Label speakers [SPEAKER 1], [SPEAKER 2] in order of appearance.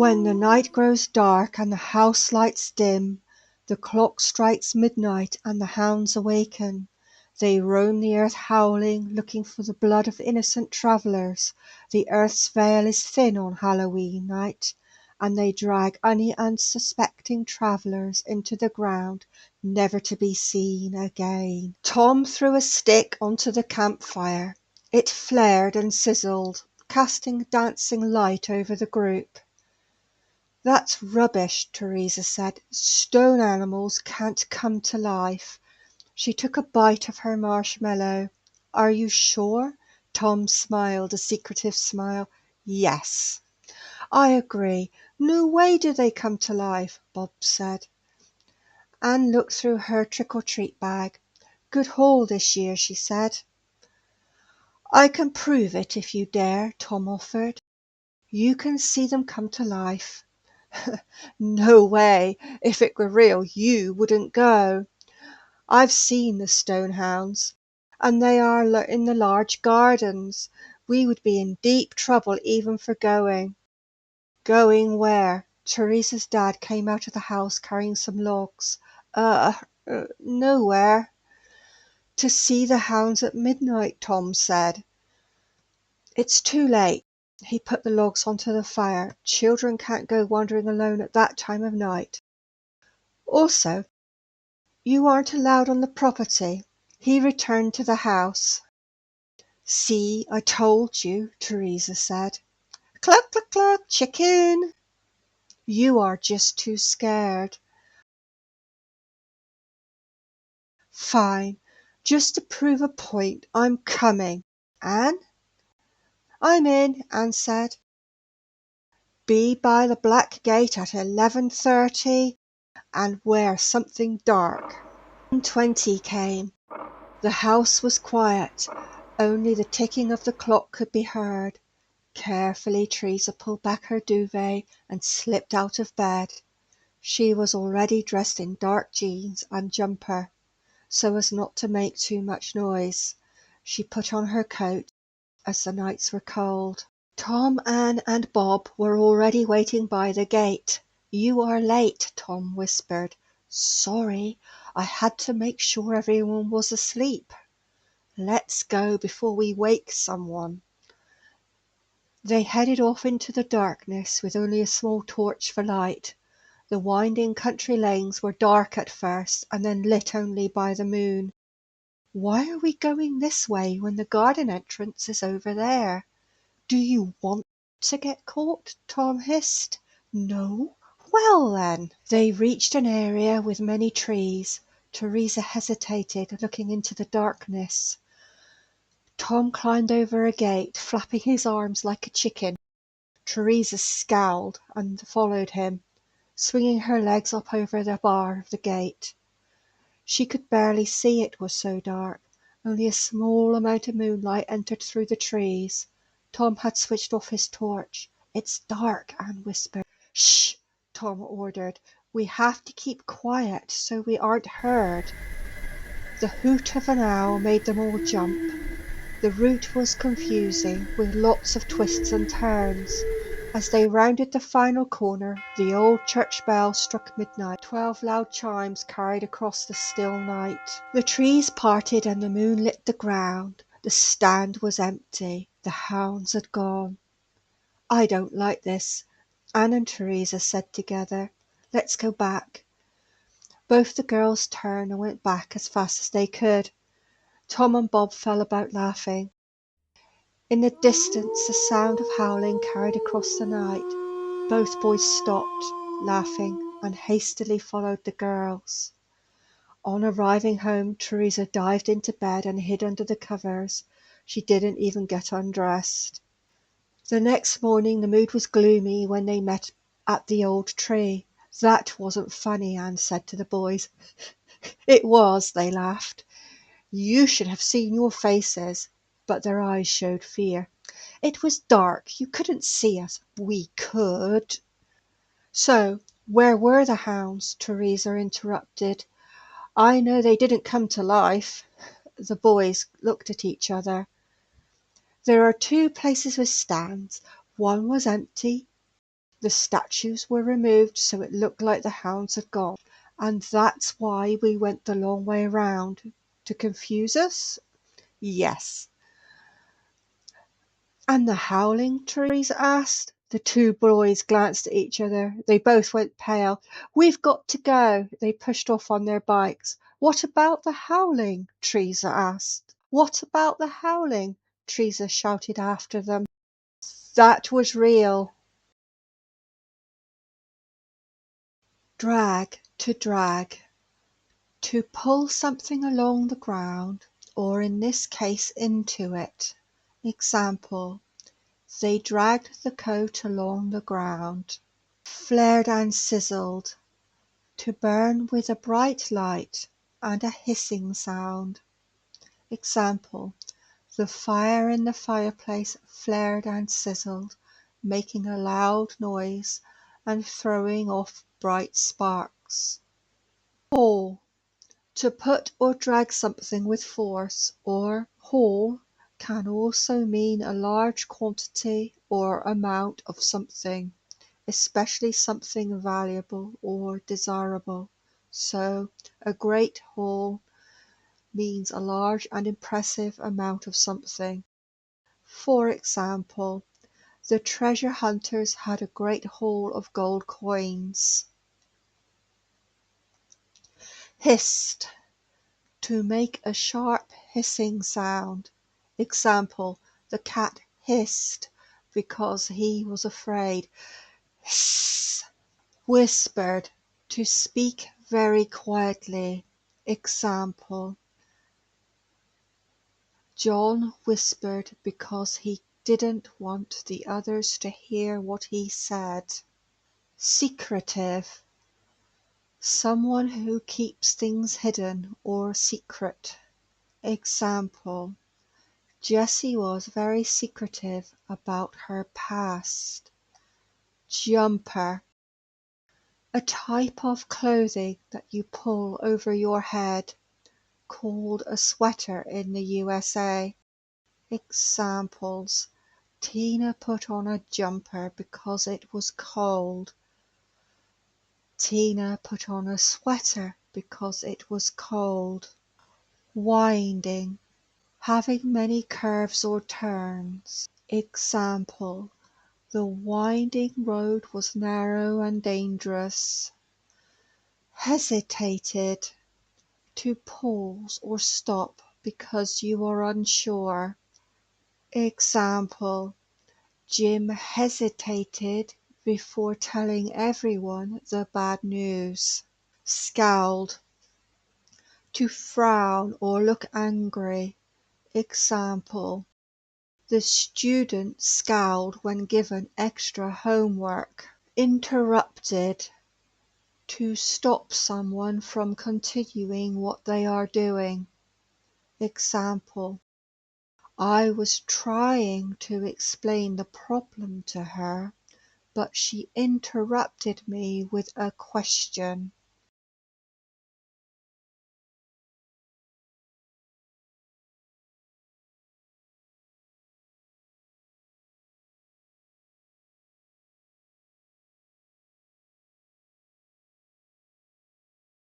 [SPEAKER 1] When the night grows dark and the house lights dim, the clock strikes midnight and the hounds awaken. They roam the earth howling, looking for the blood of innocent travellers. The earth's veil is thin on Halloween night, and they drag any unsuspecting travellers into the ground, never to be seen again. Tom threw a stick onto the campfire. It flared and sizzled, casting dancing light over the group. "That's rubbish," Teresa said. "Stone animals can't come to life." She took a bite of her marshmallow. "Are you sure?" Tom smiled a secretive smile. "Yes." "I agree. No way do they come to life," Bob said. Anne looked through her trick-or-treat bag. "Good haul this year," she said. "I can prove it if you dare," Tom offered. "You can see them come to life." "No way. If it were real, you wouldn't go." "I've seen the stone hounds, and they are in the large gardens. We would be in deep trouble even for going." "Going where?" Teresa's dad came out of the house carrying some logs. Nowhere." "To see the hounds at midnight," Tom said. "It's too late." He put the logs onto the fire. "Children can't go wandering alone at that time of night. Also, you aren't allowed on the property." He returned to the house. "See, I told you," Teresa said. "Cluck, cluck, cluck, chicken." "You are just too scared." "Fine. Just to prove a point, I'm coming. Anne?" "I'm in," Anne said. "Be by the black gate at 11:30 and wear something dark." 11:20 came. The house was quiet. Only the ticking of the clock could be heard. Carefully Teresa pulled back her duvet and slipped out of bed. She was already dressed in dark jeans and jumper, so as not to make too much noise. She put on her coat, as the nights were cold. Tom, Anne, and Bob were already waiting by the gate. "You are late," Tom whispered. "Sorry, I had to make sure everyone was asleep." "Let's go before we wake someone." They headed off into the darkness with only a small torch for light. The winding country lanes were dark at first and then lit only by the moon. "Why are we going this way when the garden entrance is over there?" "Do you want to get caught?" Tom hissed. "No." "Well, then." They reached an area with many trees. Teresa hesitated, looking into the darkness. Tom climbed over a gate, flapping his arms like a chicken. Teresa scowled and followed him, swinging her legs up over the bar of the gate. She could barely see, it was so dark. Only a small amount of moonlight entered through the trees. Tom had switched off his torch. "It's dark," Anne whispered. "Shh!" Tom ordered. "We have to keep quiet so we aren't heard." The hoot of an owl made them all jump. The route was confusing, with lots of twists and turns. As they rounded the final corner, the old church bell struck midnight. 12 loud chimes carried across the still night. The trees parted and the moon lit the ground. The stand was empty. The hounds had gone. "I don't like this," Anne and Teresa said together. "Let's go back." Both the girls turned and went back as fast as they could. Tom and Bob fell about laughing. In the distance the sound of howling carried across the night. Both boys stopped, laughing, and hastily followed the girls. On arriving home, Teresa dived into bed and hid under the covers. She didn't even get undressed. The next morning the mood was gloomy when they met at the old tree. "That wasn't funny," Anne said to the boys. "It was," they laughed. "You should have seen your faces." But their eyes showed fear. "It was dark. You couldn't see us." "We could." "So where were the hounds?" Teresa interrupted. "I know they didn't come to life." The boys looked at each other. "There are 2 places with stands. One was empty. The statues were removed so it looked like the hounds had gone. And that's why we went the long way round. To confuse us? Yes. And the howling? Teresa asked. The two boys glanced at each other. They both went pale. We've got to go. They pushed off on their bikes. What about the howling? Teresa asked. What about the howling? Teresa shouted after them. That was real. Drag, to drag. To pull something along the ground, or in this case into it. Example: they dragged the coat along the ground. Flared and sizzled. To burn with a bright light and a hissing sound. Example: the fire in the fireplace flared and sizzled, making a loud noise and throwing off bright sparks. Haul. To put or drag something with force, or haul can also mean a large quantity or amount of something, especially something valuable or desirable. So, a great haul means a large and impressive amount of something. For example, the treasure hunters had a great haul of gold coins. Hissed. To make a sharp hissing sound. Example: the cat hissed because he was afraid. Hiss. Whispered. To speak very quietly. Example: John whispered because he didn't want the others to hear what he said. Secretive. Someone who keeps things hidden or secret. Example: Jessie was very secretive about her past. Jumper. A type of clothing that you pull over your head, called a sweater in the USA. Examples: Tina put on a jumper because it was cold. Tina put on a sweater because it was cold. Winding. Having many curves or turns. Example: the winding road was narrow and dangerous. Hesitated. To pause or stop because you are unsure. Example: Jim hesitated before telling everyone the bad news. Scowled. To frown or look angry. Example: the student scowled when given extra homework. Interrupted. To stop someone from continuing what they are doing. Example: I was trying to explain the problem to her, but she interrupted me with a question.